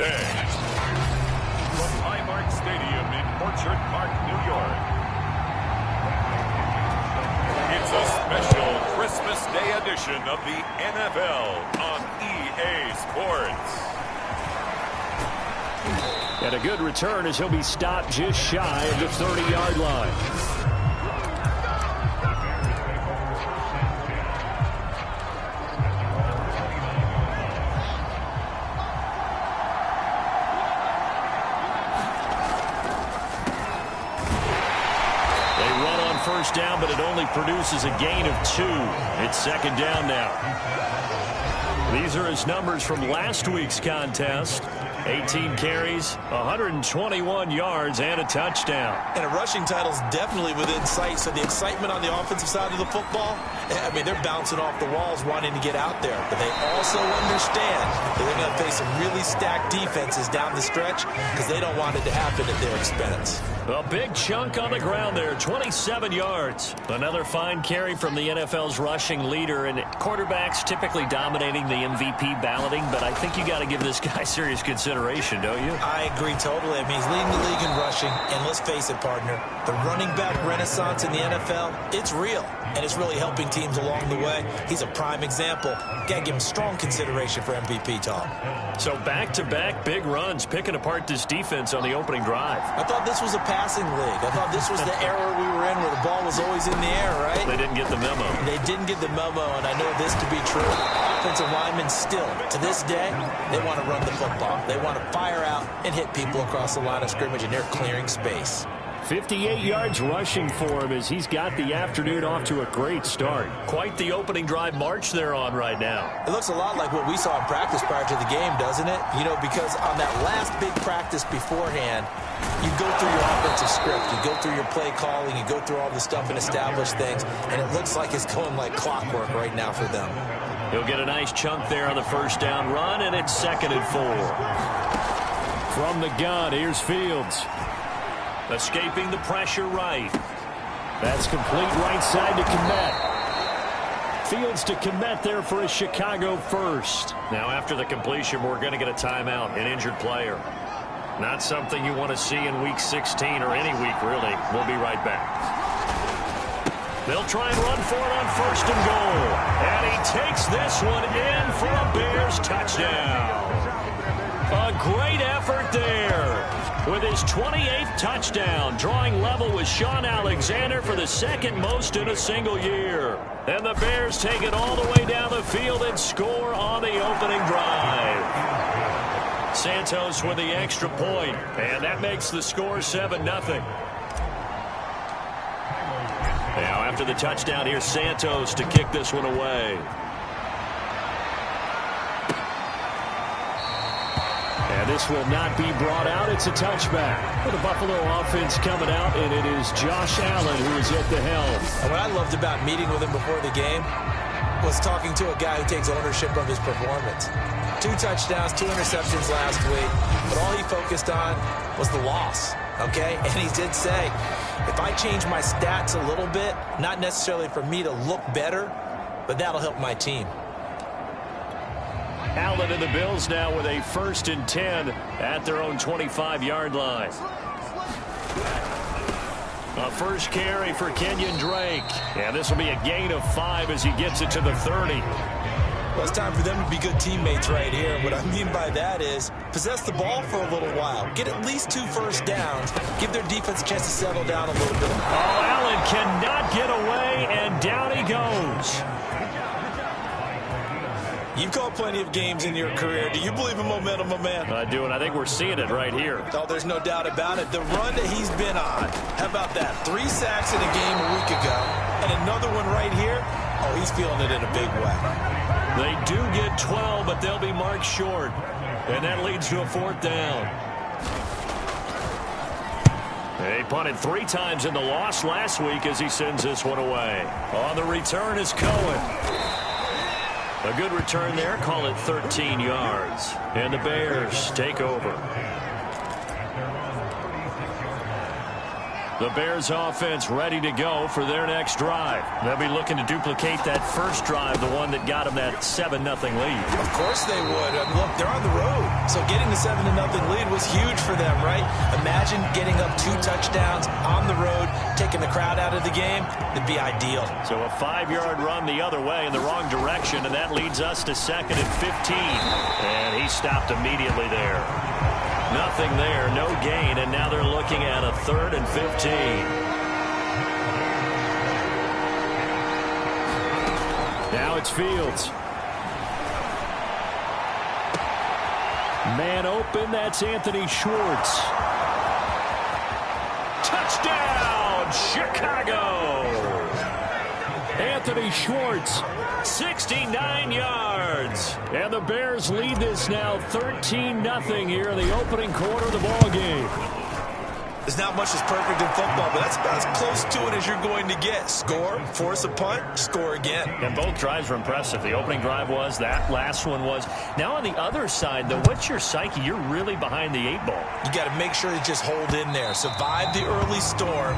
Day. From Highmark Stadium in Orchard Park, New York. It's a special Christmas Day edition of the NFL on EA Sports. And a good return as he'll be stopped just shy of the 30-yard line. First down, but it only produces a gain of 2. It's second down now. These are his numbers from last week's contest. 18 carries, 121 yards, and a touchdown. And a rushing title is definitely within sight, so the excitement on the offensive side of the football, I mean, they're bouncing off the walls wanting to get out there. But they also understand that they're going to face some really stacked defenses down the stretch because they don't want it to happen at their expense. A big chunk on the ground there, 27 yards. Another fine carry from the NFL's rushing leader, and quarterbacks typically dominating the MVP balloting, but I think you got to give this guy serious consideration, don't you? I agree totally. I mean, he's leading the league in rushing, and let's face it, partner, the running back renaissance in the NFL, it's real, and it's really helping teams along the way. He's a prime example. Got to give him strong consideration for MVP, Tom. So back-to-back big runs, picking apart this defense on the opening drive. I thought this was a passing league. I thought this was the era we were in where the ball was always in the air, right? They didn't get the memo. They didn't get the memo, and I know this to be true. Offensive linemen still, to this day, they want to run the football. They want to fire out and hit people across the line of scrimmage, and they're clearing space. 58 yards rushing for him as he's got the afternoon off to a great start. Quite the opening drive march they're on right now. It looks a lot like what we saw in practice prior to the game, doesn't it? You know, because on that last big practice beforehand, you go through your offensive script, you go through your play calling, you go through all the stuff and establish things, and it looks like it's going like clockwork right now for them. He'll get a nice chunk there on the first down run, and it's 2nd and 4. From the gun, here's Fields. Escaping the pressure right. That's complete right side to Kmet. Fields to Kmet there for a Chicago first. Now after the completion, we're going to get a timeout, an injured player. Not something you want to see in Week 16 or any week, really. We'll be right back. They'll try and run for it on 1st and goal. And he takes this one in for a Bears touchdown. A great effort there. With his 28th touchdown, drawing level with Shaun Alexander for the 2nd most in a single year. And the Bears take it all the way down the field and score on the opening drive. Santos with the extra point, and that makes the score 7-0. Now after the touchdown, here's Santos to kick this one away. And this will not be brought out. It's a touchback. For the Buffalo offense coming out, and it is Josh Allen who is at the helm. And what I loved about meeting with him before the game was talking to a guy who takes ownership of his performance. 2 touchdowns, 2 interceptions last week, but all he focused on was the loss, okay? And he did say, if I change my stats a little bit, not necessarily for me to look better, but that'll help my team. Allen and the Bills now with a 1st and 10 at their own 25-yard line. A first carry for Kenyon Drake. And this will be a gain of 5 as he gets it to the 30. Well, it's time for them to be good teammates right here. What I mean by that is possess the ball for a little while. Get at least 2 first downs. Give their defense a chance to settle down a little bit. Oh, Allen cannot get away, and down he goes. You've called plenty of games in your career. Do you believe in momentum, my man? I do, and I think we're seeing it right here. Oh, there's no doubt about it. The run that he's been on, how about that? 3 sacks in a game a week ago, and another one right here. Oh, he's feeling it in a big way. They do get 12, but they'll be marked short, and that leads to a 4th down. He punted 3 times in the loss last week as he sends this one away. On the return is Cohen. A good return there. Call it 13 yards. And the Bears take over. The Bears offense ready to go for their next drive. They'll be looking to duplicate that first drive, the one that got them that 7-0 lead. Of course they would. I mean, look, they're on the road. So getting the 7-0 lead was huge for them, right? Imagine getting up 2 touchdowns on the road, taking the crowd out of the game. It'd be ideal. So a 5-yard run the other way in the wrong direction, and that leads us to 2nd and 15. And he stopped immediately there. Nothing there, no gain, and now they're looking at a 3rd and 15. Now it's Fields. Man open, that's Anthony Schwartz. Touchdown, Chicago! Anthony Schwartz, 69 yards. And the Bears lead this now 13-0 here in the opening quarter of the ball game. There's not much that's perfect in football, but that's about as close to it as you're going to get. Score, force a punt, score again. And both drives were impressive. The opening drive was, that last one was. Now on the other side, though, what's your psyche? You're really behind the 8 ball. You got to make sure to just hold in there. Survive the early storm,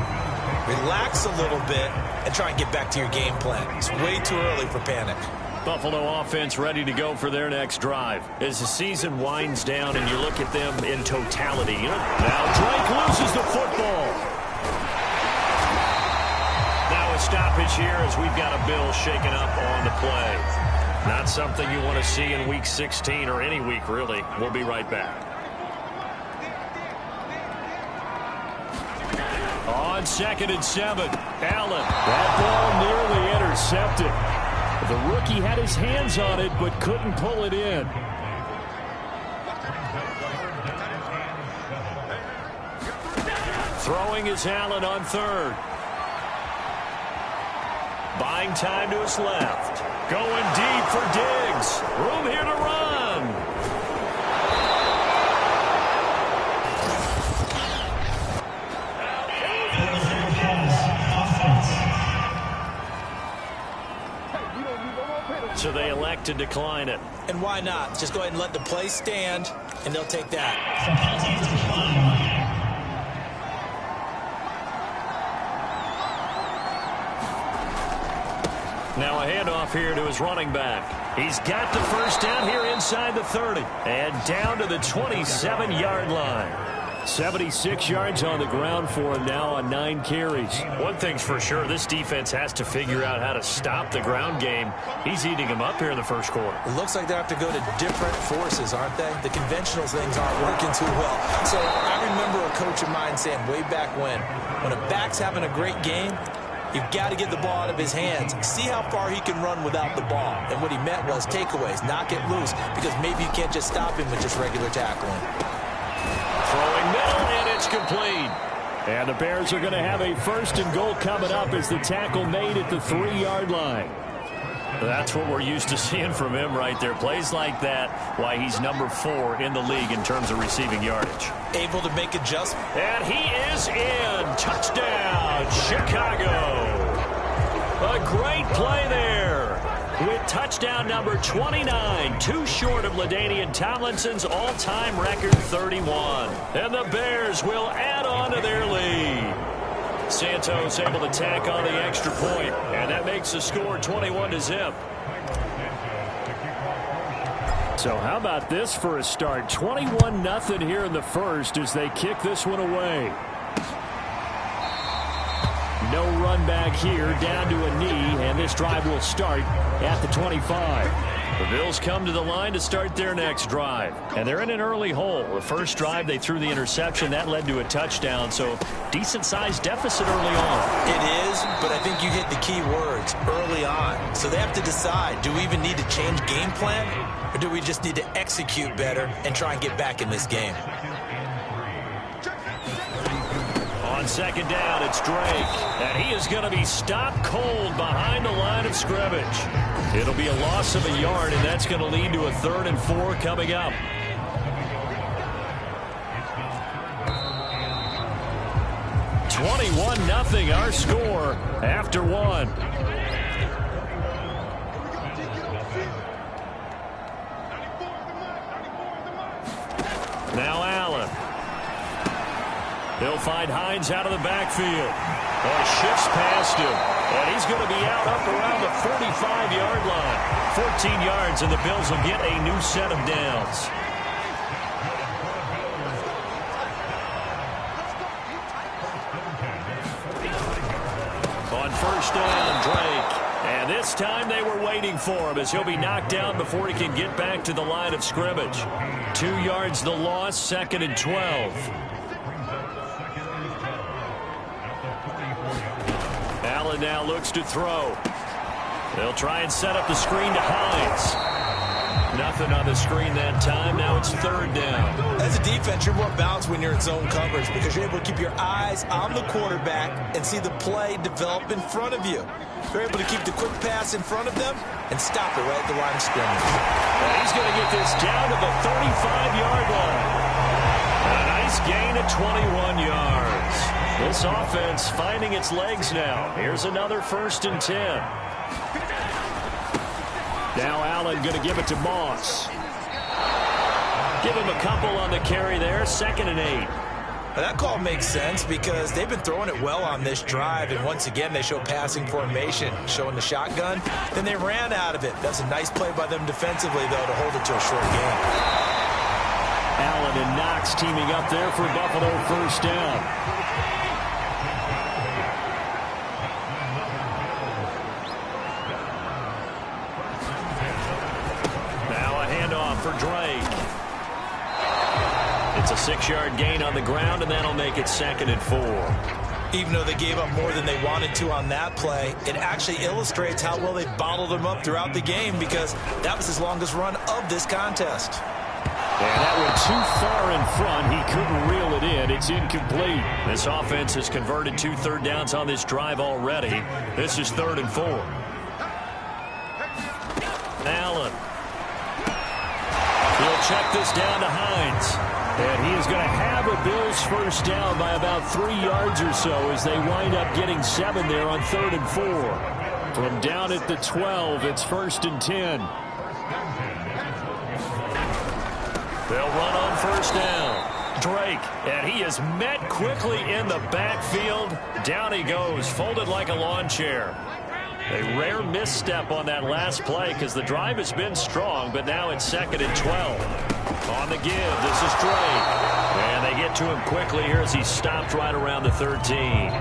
relax a little bit, and try and get back to your game plan. It's way too early for panic. Buffalo offense ready to go for their next drive. As the season winds down and you look at them in totality. Now Drake loses the football. Now a stoppage here as we've got a Bill shaken up on the play. Not something you want to see in Week 16 or any week, really. We'll be right back. On 2nd and 7, Allen. That ball nearly intercepted. The rookie had his hands on it, but couldn't pull it in. Throwing is Allen on 3rd. Buying time to his left. Going deep for Diggs. Room here to run. So they elect to decline it. And why not? Just go ahead and let the play stand, and they'll take that. Now a handoff here to his running back. He's got the first down here inside the 30. And down to the 27-yard line. 76 yards on the ground for him now on 9 carries. One thing's for sure, this defense has to figure out how to stop the ground game. He's eating them up here in the first quarter. It looks like they have to go to different forces, aren't they? The conventional things aren't working too well. So I remember a coach of mine saying way back when a back's having a great game, you've got to get the ball out of his hands. See how far he can run without the ball. And what he meant was takeaways, knock it loose, because maybe you can't just stop him with just regular tackling. Throwing middle, and it's complete. And the Bears are going to have a 1st and goal coming up as the tackle made at the 3-yard line. That's what we're used to seeing from him right there. Plays like that, why he's number 4 in the league in terms of receiving yardage. Able to make adjustments. And he is in. Touchdown, Chicago. A great play there. With touchdown number 29, too short of LaDainian Tomlinson's all-time record 31. And the Bears will add on to their lead. Santos able to tack on the extra point, and that makes the score 21-0. So how about this for a start? 21-0 here in the first as they kick this one away. No run back here, down to a knee, and this drive will start at the 25. The Bills come to the line to start their next drive. And they're in an early hole. The first drive, they threw the interception. That led to a touchdown, so decent-sized deficit early on. It is, but I think you hit the key words, early on. So they have to decide, do we even need to change game plan, or do we just need to execute better and try and get back in this game? On 2nd down, it's Drake, and he is going to be stopped cold behind the line of scrimmage. It'll be a loss of a yard, and that's going to lead to a 3rd and 4 coming up. (21-0) our score after 1. Now Allen. He'll find Hines out of the backfield. Oh, he shifts past him. And he's going to be out up around the 45-yard line. 14 yards, and the Bills will get a new set of downs. On first down, Drake. And this time they were waiting for him as he'll be knocked down before he can get back to the line of scrimmage. 2 yards the loss, 2nd and 12. Allen now looks to throw. They'll try and set up the screen to Hines. Nothing on the screen that time. Now it's 3rd down. As a defense, you're more balanced when you're in zone coverage because you're able to keep your eyes on the quarterback and see the play develop in front of you. You're able to keep the quick pass in front of them and stop it right at the line of scrimmage. And he's going to get this down to the 35-yard line. A nice gain of 21 yards. This offense finding its legs now. Here's another 1st and 10. Now Allen going to give it to Moss. Give him a couple on the carry there. 2nd and 8. Now that call makes sense because they've been throwing it well on this drive, and once again they show passing formation, showing the shotgun. Then they ran out of it. That's a nice play by them defensively, though, to hold it to a short game. Allen and Knox teaming up there for Buffalo 1st down. For Drake. It's a 6-yard gain on the ground, and that'll make it 2nd and 4. Even though they gave up more than they wanted to on that play, it actually illustrates how well they bottled them up throughout the game because that was his longest run of this contest. And that went too far in front. He couldn't reel it in. It's incomplete. This offense has converted 2 third downs on this drive already. This is 3rd and 4. Allen. He'll check this down to Hines. And he is going to have a Bills 1st down by about 3 yards or so as they wind up getting 7 there on 3rd and 4. From down at the 12, it's 1st and 10. They'll run on 1st down. Drake, and he is met quickly in the backfield. Down he goes, folded like a lawn chair. A rare misstep on that last play because the drive has been strong, but now it's 2nd and 12. On the give, this is Drake. And they get to him quickly here as he stopped right around the 13.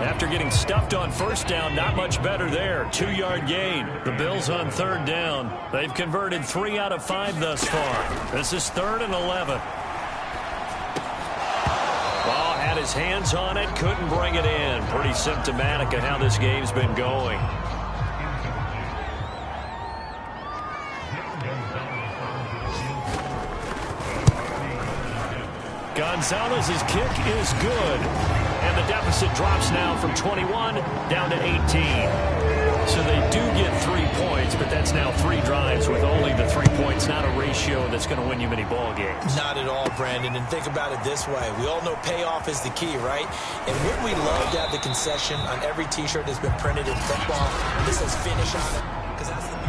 After getting stuffed on 1st down, not much better there. 2-yard gain. The Bills on 3rd down. They've converted 3 out of 5 thus far. This is 3rd and 11. Ball had his hands on it, couldn't bring it in. Pretty symptomatic of how this game's been going. Gonzalez's kick is good. And the deficit drops now from 21 down to 18. So they do get 3 points, but that's now 3 drives with only the 3 points, not a ratio that's going to win you many ball games. Not at all, Brandon. And think about it this way. We all know payoff is the key, right? And wouldn't we love to have the concession on every T-shirt that's been printed in football? This says finish on it. Because that's the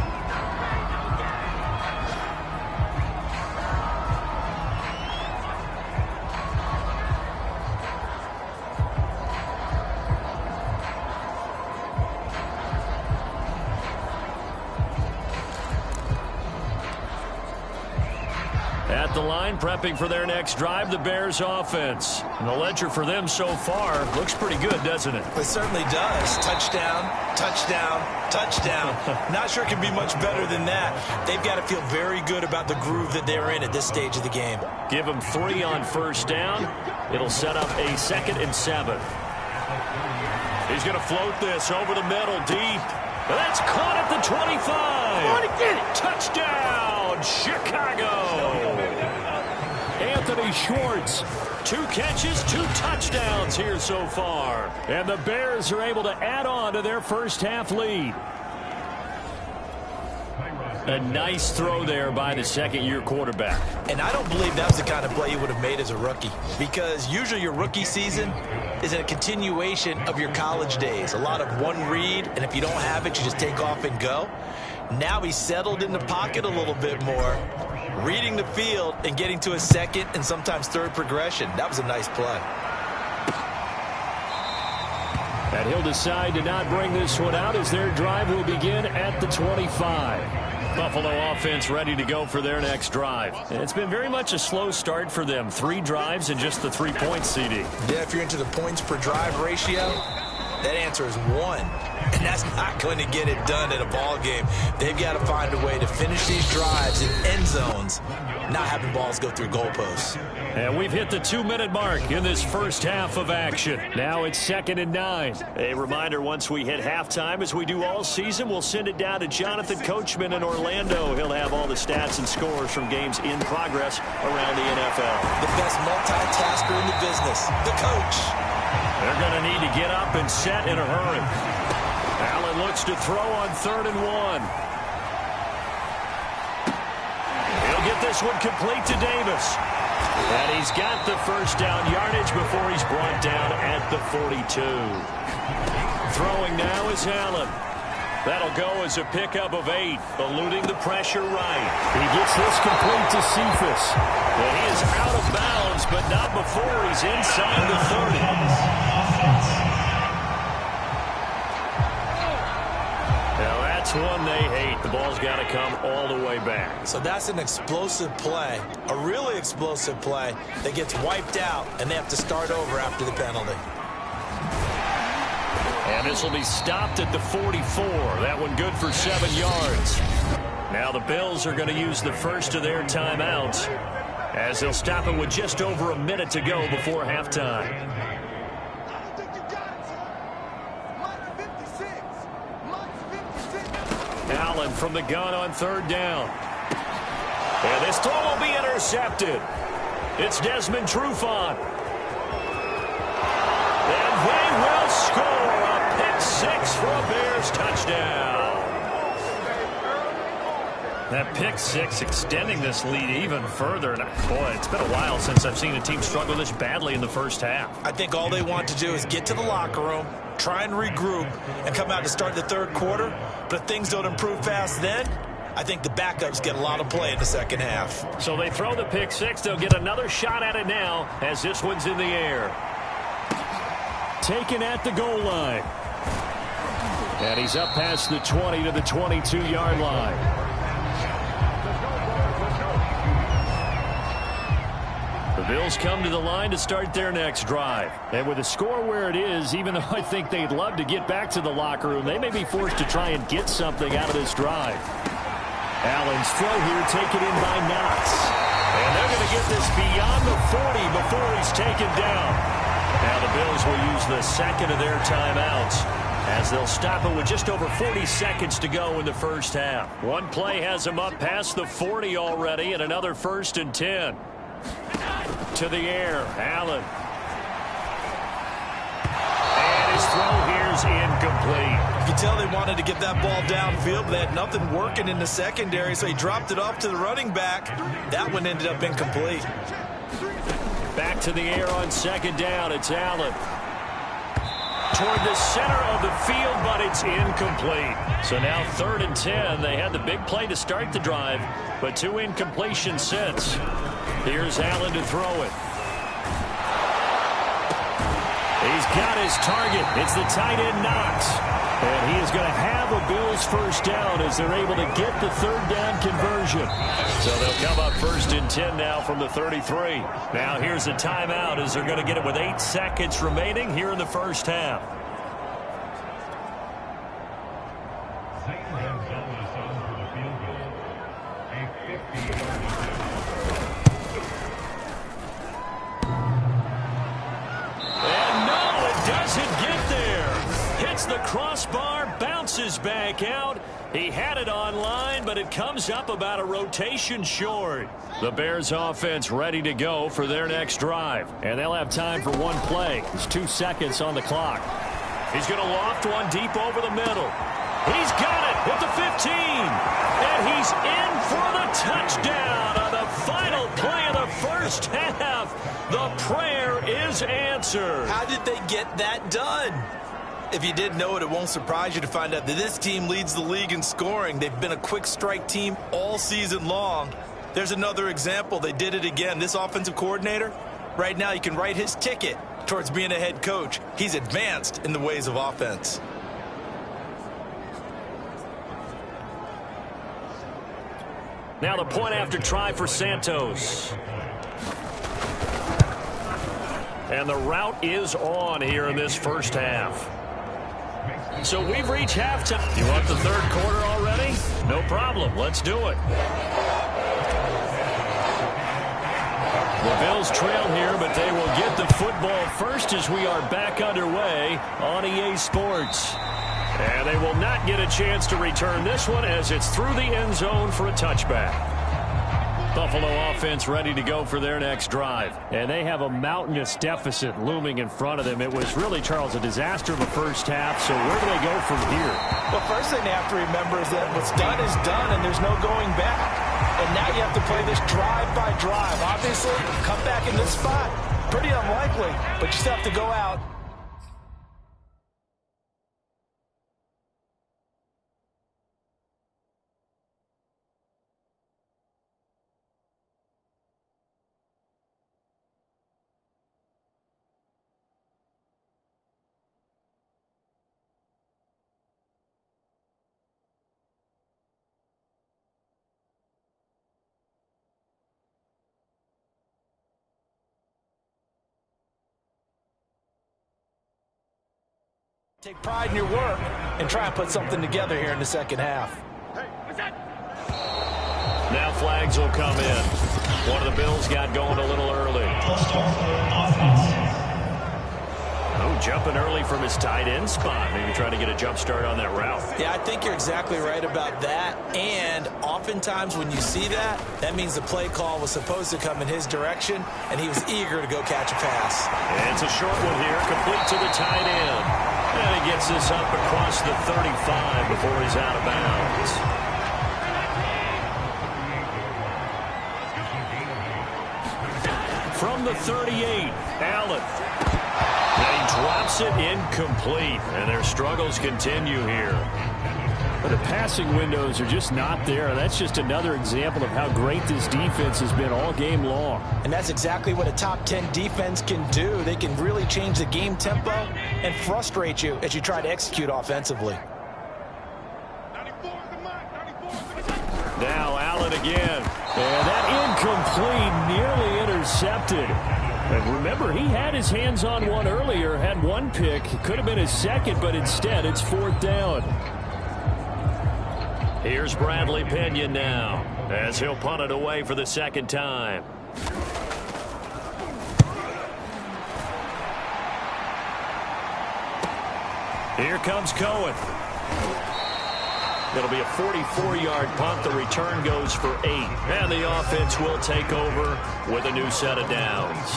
At the line, prepping for their next drive, the Bears offense. And the ledger for them so far looks pretty good, doesn't it? It certainly does. Touchdown, touchdown, touchdown. Not sure it can be much better than that. They've got to feel very good about the groove that they're in at this stage of the game. Give them 3 on 1st down. It'll set up a 2nd and 7. He's going to float this over the middle deep. That's caught at the 25. On and get it. Touchdown, Chicago. Anthony Schwartz, 2 catches, 2 touchdowns here so far. And the Bears are able to add on to their first-half lead. A nice throw there by the second-year quarterback. And I don't believe that's the kind of play you would have made as a rookie, because usually your rookie season is a continuation of your college days. A lot of one read, and if you don't have it, you just take off and go. Now he's settled in the pocket a little bit more, reading the field and getting to a second and sometimes third progression. That was a nice play. And he'll decide to not bring this one out as their drive will begin at the 25. Buffalo offense ready to go for their next drive. And it's been very much a slow start for them. 3 drives and just the 3 points, CD. Yeah, if you're into the points per drive ratio, that answer is 1. And that's not going to get it done in a ball game. They've got to find a way to finish these drives in end zones, not having balls go through goalposts. And we've hit the 2-minute mark in this first half of action. Now it's 2nd and 9. A reminder, once we hit halftime, as we do all season, we'll send it down to Jonathan Coachman in Orlando. He'll have all the stats and scores from games in progress around the NFL. The best multitasker in the business, the coach. They're going to need to get up and set in a hurry. Allen looks to throw on 3rd and 1. He'll get this one complete to Davis. And he's got the first down yardage before he's brought down at the 42. Throwing now is Allen. That'll go as a pickup of 8, eluding the pressure right. He gets this complete to Cephas. And he is out of bounds, but not before he's inside the 30. That's one they hate. The ball's got to come all the way back. So that's an explosive play, a really explosive play that gets wiped out, and they have to start over after the penalty. And this will be stopped at the 44. That one good for 7 yards. Now the Bills are going to use the first of their timeouts as they'll stop it with just over a minute to go before halftime. Allen from the gun on 3rd down. And this throw will be intercepted. It's Desmond Trufant. And they will score a pick 6 for a Bears touchdown. That pick 6 extending this lead even further. And boy, it's been a while since I've seen a team struggle this badly in the first half. I think all they want to do is get to the locker room, try and regroup, and come out to start the 3rd quarter. But if things don't improve fast then, I think the backups get a lot of play in the second half. So they throw the pick 6. They'll get another shot at it now as this one's in the air. Taken at the goal line. And he's up past the 20 to the 22-yard line. The Bills come to the line to start their next drive. And with the score where it is, even though I think they'd love to get back to the locker room, they may be forced to try and get something out of this drive. Allen's throw here taken in by Knox. And they're going to get this beyond the 40 before he's taken down. Now the Bills will use the second of their timeouts as they'll stop it with just over 40 seconds to go in the first half. One play has them up past the 40 already, and another 1st and 10. To the air, Allen. And his throw here's incomplete. You can tell they wanted to get that ball downfield, but they had nothing working in the secondary, so he dropped it off to the running back. That one ended up incomplete. Back to the air on 2nd down. It's Allen. Toward the center of the field, but it's incomplete. So now 3rd and 10. They had the big play to start the drive, but 2 incompletions since. Here's Allen to throw it. He's got his target. It's the tight end Knox. And he is going to have a Bills first down as they're able to get the 3rd down conversion. So they'll come up 1st and 10 now from the 33. Now here's a timeout as they're going to get it with 8 seconds remaining here in the first half. The crossbar bounces back out. He had it online, but it comes up about a rotation short. The Bears offense ready to go for their next drive. And they'll have time for one play. There's 2 seconds on the clock. He's going to loft one deep over the middle. He's got it at the 15. And he's in for the touchdown on the final play of the first half. The prayer is answered. How did they get that done? If you didn't know it, it won't surprise you to find out that this team leads the league in scoring. They've been a quick strike team all season long. There's another example. They did it again. This offensive coordinator, right now you can write his ticket. towards being a head coach. He's advanced in the ways of offense. Now the point after try for Santos. And the route is on here in this first half. So we've reached halftime. You want the third quarter already? No problem. Let's do it. The Bills trail here, but they will get the football first as we are back underway on EA Sports. And they will not get a chance to return this one as it's through the end zone for a touchback. Buffalo offense ready to go for their next drive. And they have a mountainous deficit looming in front of them. It was really, Charles, a disaster of a first half. So where do they go from here? Well, first thing they have to remember is that what's done is done, and there's no going back. And now you have to play this drive by drive. Obviously, come back in this spot. Pretty unlikely, but you still have to go out. Take pride in your work and try and put something together here in the second half. Now flags will come in. One of the Bills got going a little early. Oh, jumping early from his tight end spot. Maybe trying to get a jump start on that route. Yeah, I think you're exactly right about that. And oftentimes when you see that, that means the play call was supposed to come in his direction, and he was eager to go catch a pass. And it's a short one here, complete to the tight end. And he gets this up across the 35 before he's out of bounds. From the 38, Allen. And he drops it incomplete. And their struggles continue here. But the passing windows are just not there. That's just another example of how great this defense has been all game long. And that's exactly what a top 10 defense can do. They can really change the game tempo and frustrate you as you try to execute offensively. Now Allen again. And that incomplete, nearly intercepted. And remember, he had his hands on one earlier, had one pick. It could have been his second, but instead it's fourth down. Here's Bradley Pinion now as he'll punt it away for the second time. Here comes Cohen. It'll be a 44-yard punt. The return goes for 8. And the offense will take over with a new set of downs.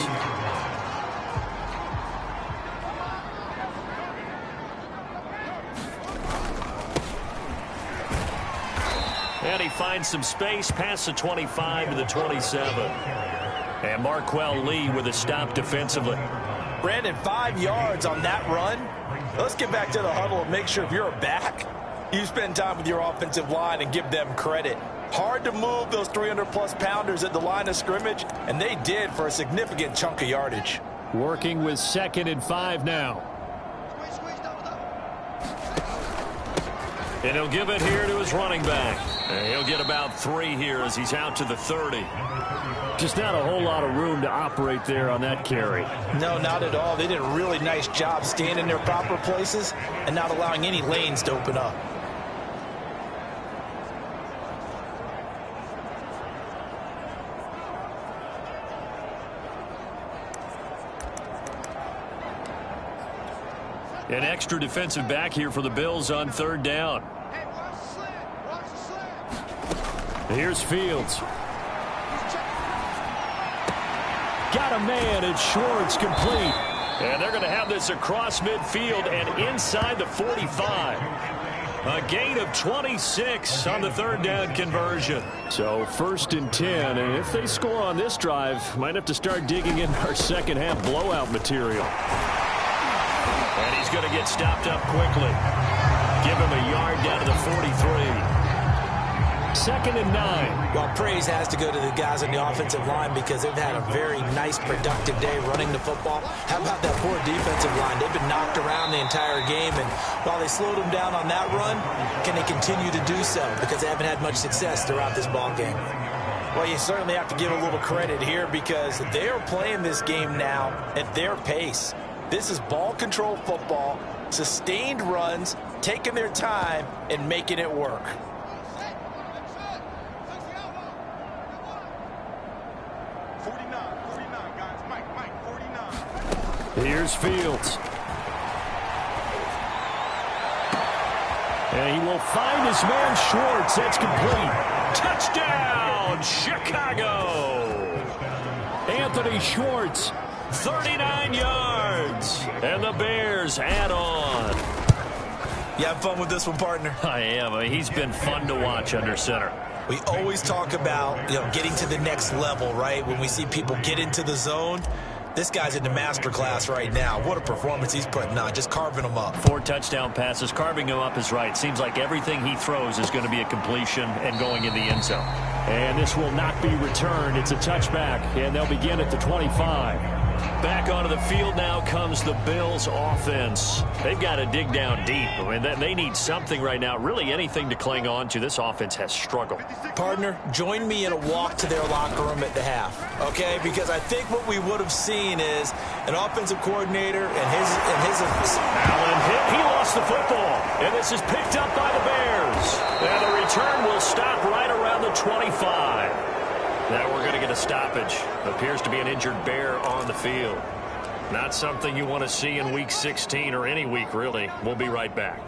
And he finds some space past the 25 to the 27. And Marquell Lee with a stop defensively. Brandon, 5 yards on that run. Let's get back to the huddle and make sure if you're a back, you spend time with your offensive line and give them credit. Hard to move those 300-plus pounders at the line of scrimmage, and they did for a significant chunk of yardage. Working with 2nd and 5 now. And he'll give it here to his running back. And he'll get about 3 here as he's out to the 30. Just not a whole lot of room to operate there on that carry. No, not at all. They did a really nice job staying in their proper places and not allowing any lanes to open up. An extra defensive back here for the Bills on 3rd down. Here's Fields. Got a man, it's Schwartz, complete. And they're going to have this across midfield and inside the 45. A gain of 26 on the 3rd down conversion. So 1st and 10, and if they score on this drive, might have to start digging in our second half blowout material. And he's going to get stopped up quickly. Give him a yard down to the 43. 2nd and 9. Well, praise has to go to the guys on the offensive line because they've had a very nice, productive day running the football. How about that poor defensive line? They've been knocked around the entire game, and while they slowed them down on that run, can they continue to do so? Because they haven't had much success throughout this ball game. Well, you certainly have to give a little credit here because they are playing this game now at their pace. This is ball control football, sustained runs, taking their time and making it work. Here's Fields. And he will find his man Schwartz. That's complete. Touchdown, Chicago! Anthony Schwartz. 39 yards. And the Bears add on. You have fun with this one, partner? I am. He's been fun to watch under center. We always talk about, getting to the next level, right? When we see people get into the zone, this guy's in the master class right now. What a performance he's putting on, just carving them up. 4 touchdown passes. Carving him up is right. Seems like everything he throws is going to be a completion and going in the end zone. And this will not be returned. It's a touchback, and they'll begin at the 25. Back onto the field now comes the Bills offense. They've got to dig down deep. I mean, they need something right now, really anything to cling on to. This offense has struggled. Partner, join me in a walk to their locker room at the half, okay? Because I think what we would have seen is an offensive coordinator and his Allen hit. He lost the football. And this is picked up by the Bears. And the return will stop right around the 25. Now we're going to get a stoppage. Appears to be an injured Bear on the field. Not something you want to see in Week 16 or any week, really. We'll be right back.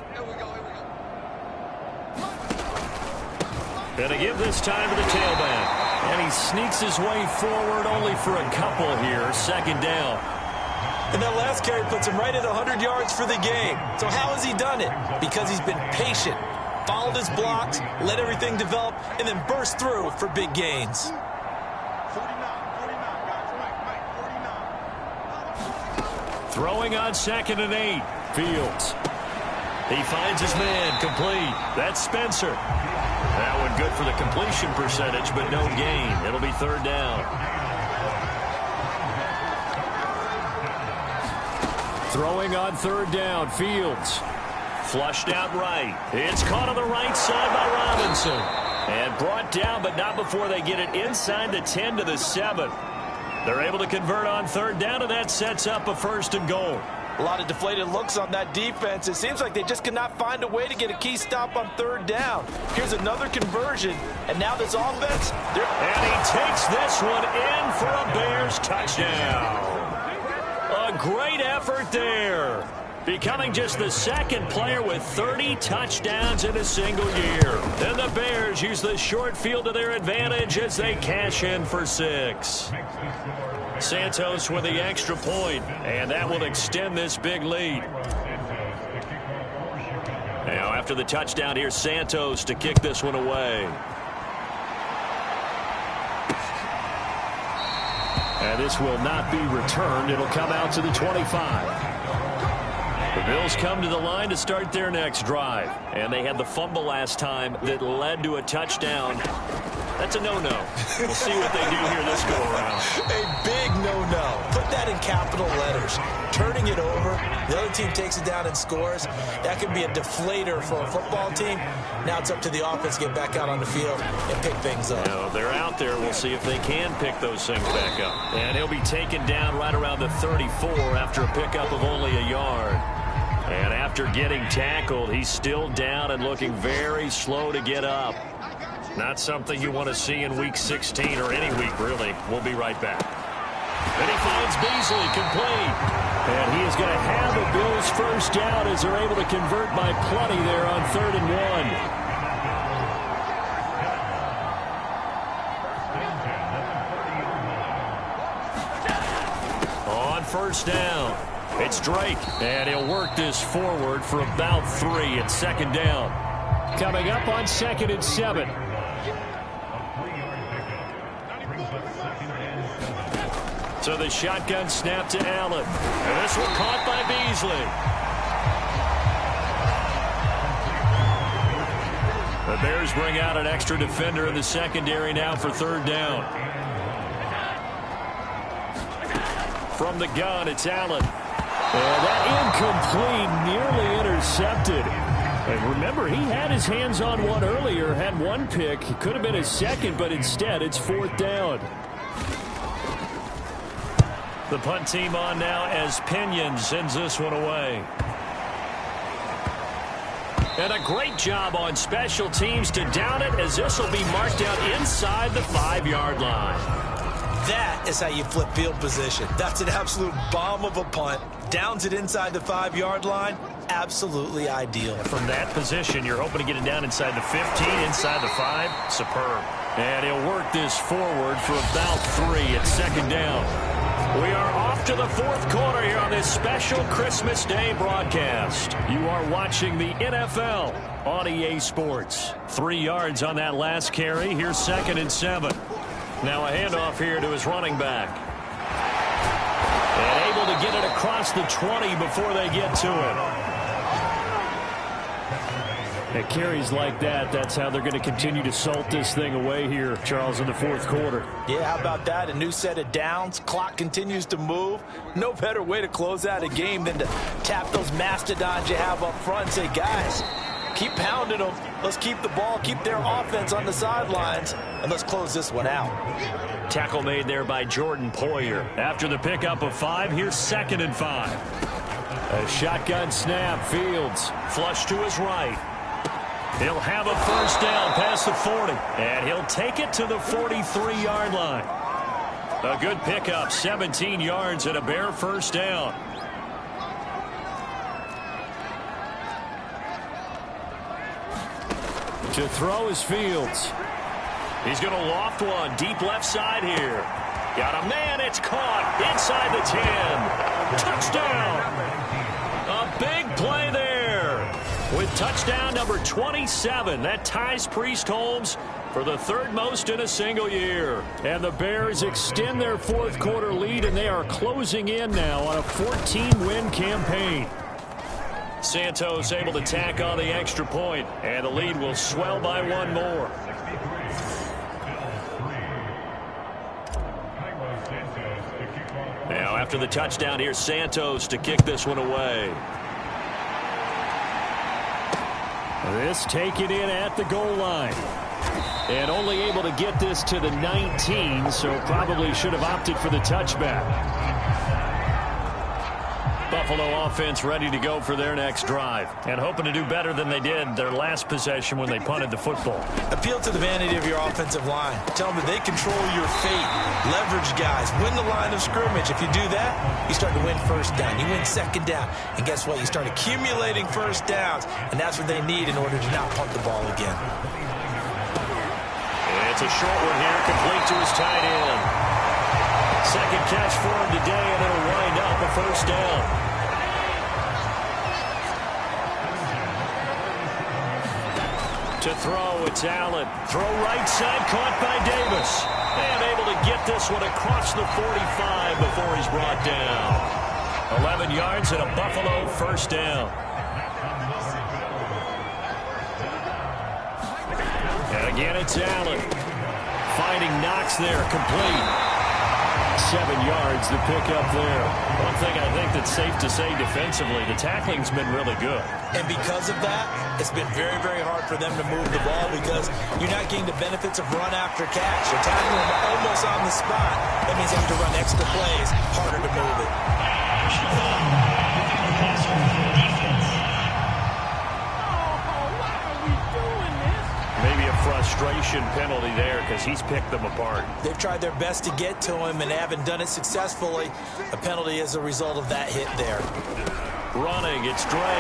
And to give this time to the tailback. And he sneaks his way forward only for a couple here. 2nd down. And that last carry puts him right at 100 yards for the game. So how has he done it? Because he's been patient, followed his blocks, let everything develop, and then burst through for big gains. Throwing on 2nd and 8. Fields. He finds his man. Complete. That's Spencer. That one good for the completion percentage, but no gain. It'll be 3rd down. Throwing on 3rd down. Fields. Flushed out right. It's caught on the right side by Robinson. And brought down, but not before they get it inside the 10 to the 7. They're able to convert on 3rd down, and that sets up a 1st and goal. A lot of deflated looks on that defense. It seems like they just cannot find a way to get a key stop on 3rd down. Here's another conversion, and now this offense. And he takes this one in for a Bears touchdown. A great effort there. Becoming just the 2nd player with 30 touchdowns in a single year. And the Bears use the short field to their advantage as they cash in for 6. Santos with the extra point, and that will extend this big lead. Now after the touchdown, here's Santos to kick this one away. And this will not be returned. It'll come out to the 25. The Bills come to the line to start their next drive. And they had the fumble last time that led to a touchdown. That's a no-no. We'll see what they do here this go-around. A big no-no. Put that in capital letters. Turning it over, the other team takes it down and scores. That could be a deflator for a football team. Now it's up to the offense to get back out on the field and pick things up. No, they're out there. We'll see if they can pick those things back up. And he'll be taken down right around the 34 after a pickup of only a yard. And after getting tackled, he's still down and looking very slow to get up. Not something you want to see in Week 16 or any week, really. We'll be right back. And he finds Beasley complete. And he is going to have the Bills 1st down as they're able to convert by plenty there on 3rd and 1. On 1st down, it's Drake. And he'll work this forward for about 3 at 2nd down. Coming up on 2nd and 7. So the shotgun snap to Allen. And this one caught by Beasley. The Bears bring out an extra defender in the secondary now for third down. From the gun, it's Allen. And that incomplete, nearly intercepted. And remember, he had his hands on one earlier, had one pick. It could have been his second, but instead it's fourth down. The punt team on now as Pinion sends this one away. And a great job on special teams to down it, as this will be marked out inside the 5-yard line. That is how you flip field position. That's an absolute bomb of a punt. Downs it inside the 5-yard line. Absolutely ideal. From that position, you're hoping to get it down inside the 15, inside the 5. Superb. And he'll work this forward for about 3 at second down. We are off to the fourth quarter here on this special Christmas Day broadcast. You are watching the NFL on EA Sports. 3 yards on that last carry. Here's 2nd and 7. Now a handoff here to his running back. And able to get it across the 20 before they get to him. At carries like that, that's how they're going to continue to salt this thing away here, Charles, in the fourth quarter. Yeah, how about that? A new set of downs. Clock continues to move. No better way to close out a game than to tap those mastodons you have up front and say, guys, keep pounding them. Let's keep the ball, keep their offense on the sidelines, and let's close this one out. Tackle made there by Jordan Poyer. After the pickup of 5, here's 2nd and 5. A shotgun snap. Fields flush to his right. He'll have a first down past the 40, and he'll take it to the 43-yard line. A good pickup, 17 yards and a Bear first down. to throw is Fields. He's going to loft one deep left side here. Got a man, it's caught inside the 10. Touchdown. A big play there. With touchdown number 27, that ties Priest Holmes for the third most in a single year. And the Bears extend their fourth quarter lead, and they are closing in now on a 14-win campaign. Santos able to tack on the extra point, and the lead will swell by one more. Now after the touchdown, here's Santos to kick this one away. This taken in at the goal line. And only able to get this to the 19, so probably should have opted for the touchback. Buffalo offense ready to go for their next drive, and hoping to do better than they did their last possession when they punted the football. Appeal to the vanity of your offensive line. Tell them that they control your fate. Leverage guys. Win the line of scrimmage. If you do that, you start to win first down. You win second down. And guess what? You start accumulating first downs, and that's what they need in order to not punt the ball again. It's a short one here, complete to his tight end. Second catch for him today, and it'll wind up a first down. To throw, it's Allen. Throw right side, caught by Davis. And able to get this one across the 45 before he's brought down. 11 yards and a Buffalo first down. And again, it's Allen. Finding Knox there, complete. 7 yards, the pickup there. One thing I think that's safe to say defensively, the tackling's been really good. And because of that, it's been very, very hard for them to move the ball because you're not getting the benefits of run after catch. You're tackling them almost on the spot. That means they have to run extra plays, harder to move it. Maybe a frustration penalty there because he's picked them apart. They've tried their best to get to him and haven't done it successfully. A penalty as a result of that hit there. Running, it's Dre.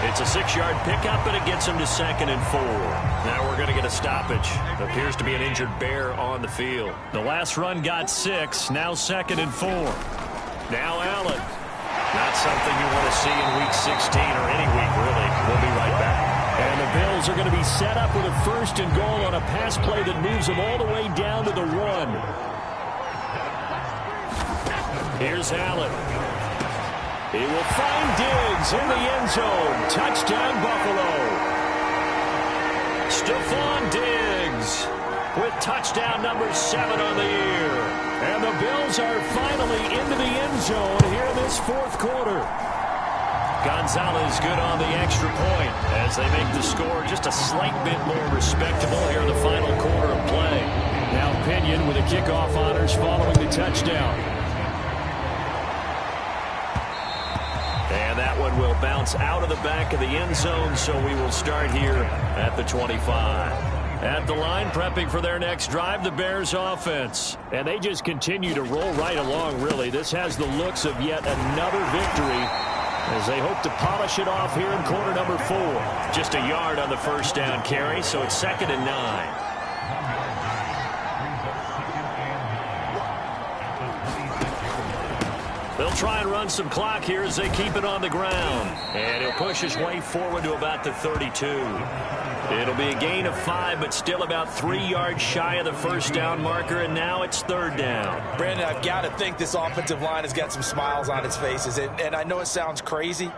It's a 6-yard pickup, and it gets him to 2nd and 4. Now we're going to get a stoppage. Appears to be an injured Bear on the field. The last run got 6, now 2nd and 4. Now Allen. Not something you want to see in Week 16 or any week, really. We'll be right back. And the Bills are going to be set up with a 1st and goal on a pass play that moves them all the way down to the 1. Here's Allen. He will find Diggs in the end zone. Touchdown, Buffalo. Stephon Diggs with touchdown number 7 on the year. And the Bills are finally into the end zone here in this fourth quarter. Gonzalez good on the extra point as they make the score just a slight bit more respectable here in the final quarter of play. Now Pinion with the kickoff honors following the touchdown. And that one will bounce out of the back of the end zone, so we will start here at the 25. At the line, prepping for their next drive, the Bears offense. And they just continue to roll right along, really. This has the looks of yet another victory as they hope to polish it off here in quarter number 4. Just a yard on the first down carry, so it's 2nd and 9. They'll try and run some clock here as they keep it on the ground. And he'll push his way forward to about the 32. It'll be a gain of 5, but still about 3 yards shy of the first down marker, and now it's 3rd down. Brandon, I've got to think this offensive line has got some smiles on its faces. And I know it sounds crazy,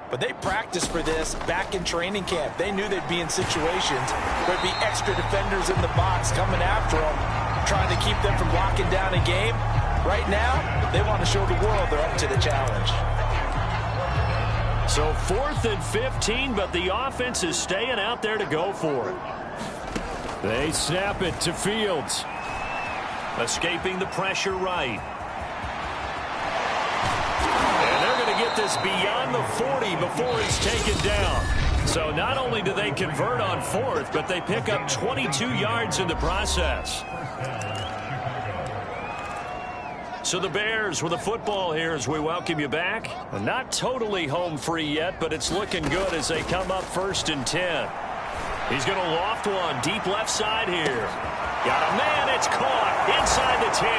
but they practiced for this back in training camp. They knew they'd be in situations where there'd be extra defenders in the box coming after them, trying to keep them from locking down a game. Right now, they want to show the world they're up to the challenge. So 4th and 15, but the offense is staying out there to go for it. They snap it to Fields. Escaping the pressure right. And they're going to get this beyond the 40 before it's taken down. So not only do they convert on 4th, but they pick up 22 yards in the process. So the Bears with the football here as we welcome you back. Not totally home free yet, but it's looking good as they come up 1st and 10. He's going to loft one deep left side here. Got a man, it's caught inside the 10.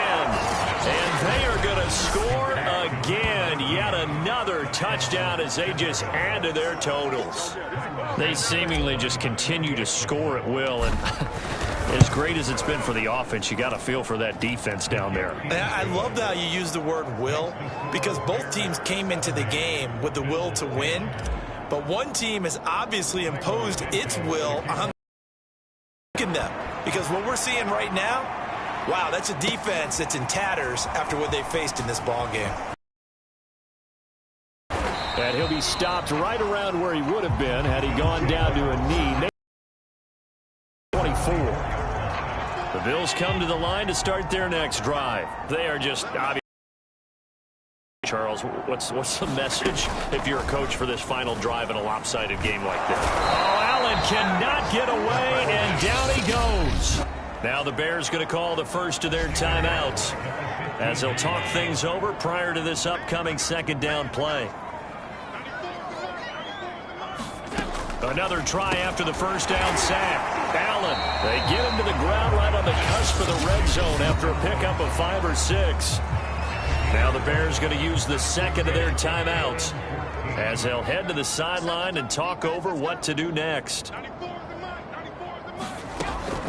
And they are going to score again. Yet another touchdown as they just add to their totals. They seemingly just continue to score at will. And as great as it's been for the offense, you got to feel for that defense down there. I love how you use the word will, because both teams came into the game with the will to win, but one team has obviously imposed its will on them. Because what we're seeing right now, wow, that's a defense that's in tatters after what they faced in this ball game. And he'll be stopped right around where he would have been had he gone down to a knee. 24. The Bills come to the line to start their next drive. They are just obvious. Charles, what's the message if you're a coach for this final drive in a lopsided game like this? Oh, Allen cannot get away, and down he goes. Now the Bears going to call the first of their timeouts as they'll talk things over prior to this upcoming 2nd down play. Another try after the first down sack. Allen, they get him to the ground right on the cusp of the red zone after a pickup of 5 or 6. Now the Bears going to use the 2nd of their timeouts as they'll head to the sideline and talk over what to do next.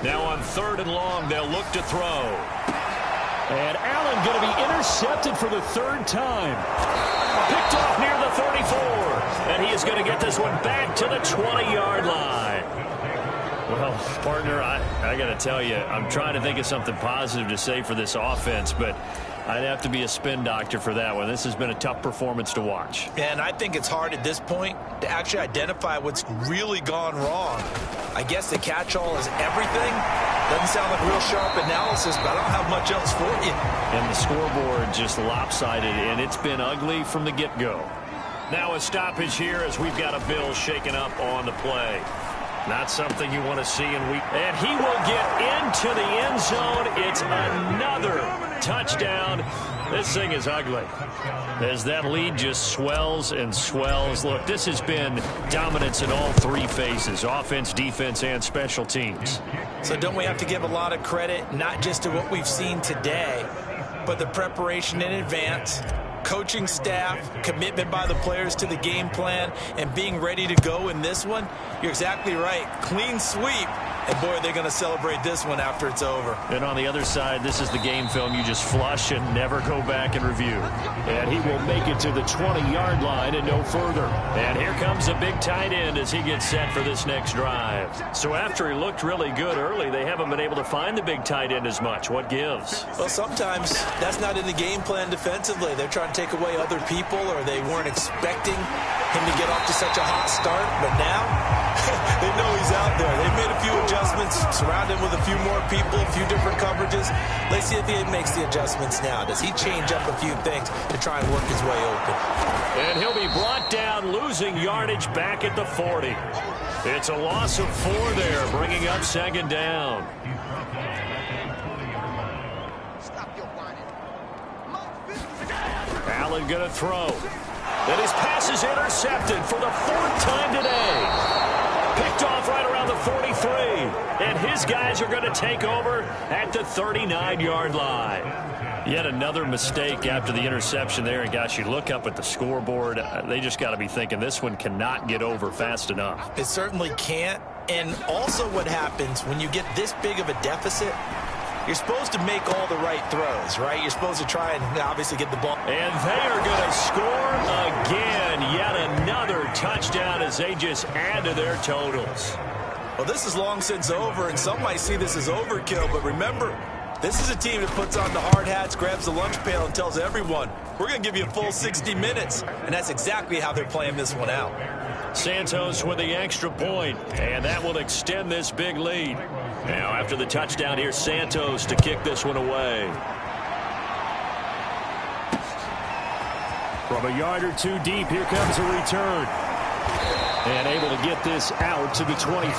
Now on 3rd and long, they'll look to throw. And Allen going to be intercepted for the 3rd time. Picked off near the 34. And he is going to get this one back to the 20-yard line. Well, partner, I got to tell you, I'm trying to think of something positive to say for this offense, but I'd have to be a spin doctor for that one. This has been a tough performance to watch. And I think it's hard at this point to actually identify what's really gone wrong. I guess the catch-all is everything. Doesn't sound like real sharp analysis, but I don't have much else for you. And the scoreboard just lopsided, and it's been ugly from the get-go. Now a stoppage here as we've got a Bill shaken up on the play. Not something you want to see in week. And he will get into the end zone. It's another touchdown. This thing is ugly as that lead just swells and swells. Look, this has been dominance in all 3 phases: offense, defense, and special teams. So don't we have to give a lot of credit, not just to what we've seen today, but the preparation in advance, coaching staff, commitment by the players to the game plan, and being ready to go in this one? You're exactly right. Clean sweep, And, boy, they're going to celebrate this one after it's over. And on the other side, this is the game film you just flush and never go back and review. And he will make it to the 20-yard line and no further. And here comes a big tight end as he gets set for this next drive. So after he looked really good early, they haven't been able to find the big tight end as much. What gives? Well, sometimes that's not in the game plan defensively. They're trying to take away other people, or they weren't expecting him to get off to such a hot start. But now they know he's out there. They've made a few adjustments, surround him with a few more people, a few different coverages. Let's see if he makes the adjustments now. Does he change up a few things to try and work his way open? And he'll be brought down, losing yardage back at the 40. It's a loss of 4 there, bringing up second down. Allen going to throw. And his pass is intercepted for the 4th time today. Picked off right around the 43. And his guys are going to take over at the 39-yard line. Yet another mistake after the interception there. And, gosh, you look up at the scoreboard. They just got to be thinking this one cannot get over fast enough. It certainly can't. And also what happens when you get this big of a deficit, you're supposed to make all the right throws, right? You're supposed to try and obviously get the ball. And they are going to score again. Yet another touchdown as they just add to their totals. Well, this is long since over, and some might see this as overkill. But remember, this is a team that puts on the hard hats, grabs the lunch pail, and tells everyone, we're going to give you a full 60 minutes. And that's exactly how they're playing this one out. Santos with the extra point, and that will extend this big lead. Now, after the touchdown, here's Santos to kick this one away. From a yard or two deep, here comes a return. And able to get this out to the 25.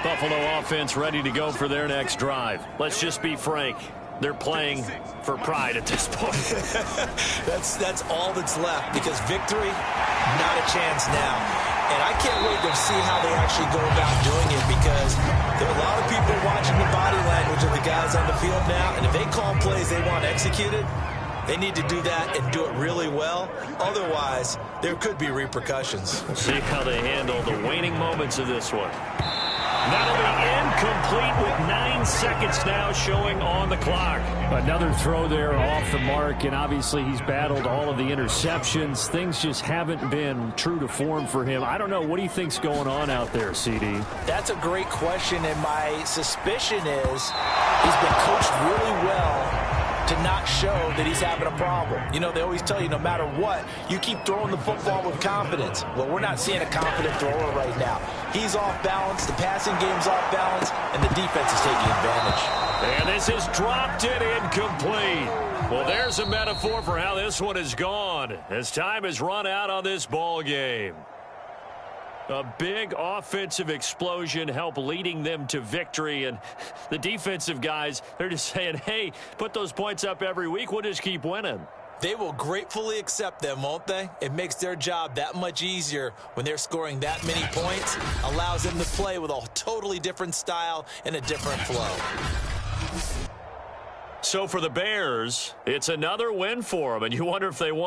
Buffalo offense ready to go for their next drive. Let's just be frank. They're playing for pride at this point. That's all that's left, because victory, not a chance now. And I can't wait to see how they actually go about doing it, because there are a lot of people watching the body language of the guys on the field now, and if they call plays they want executed, they need to do that and do it really well. Otherwise, there could be repercussions. We'll see how they handle the waning moments of this one. That'll be incomplete with 9 seconds now showing on the clock. Another throw there off the mark, and obviously he's battled all of the interceptions. Things just haven't been true to form for him. I don't know. What do you think's going on out there, CD? That's a great question, and my suspicion is he's been coached really well to not show that he's having a problem. You know, they always tell you no matter what, you keep throwing the football with confidence. Well, we're not seeing a confident thrower right now. He's off balance, the passing game's off balance, and the defense is taking advantage. And this is dropped and incomplete. Well, there's a metaphor for how this one is gone as time has run out on this ball game. A big offensive explosion helped leading them to victory, and the defensive guys, they're just saying, hey, put those points up every week, we'll just keep winning. They will gratefully accept them, won't they? It makes their job that much easier when they're scoring that many points, allows them to play with a totally different style and a different flow. So for the Bears, it's another win for them, and you wonder if they want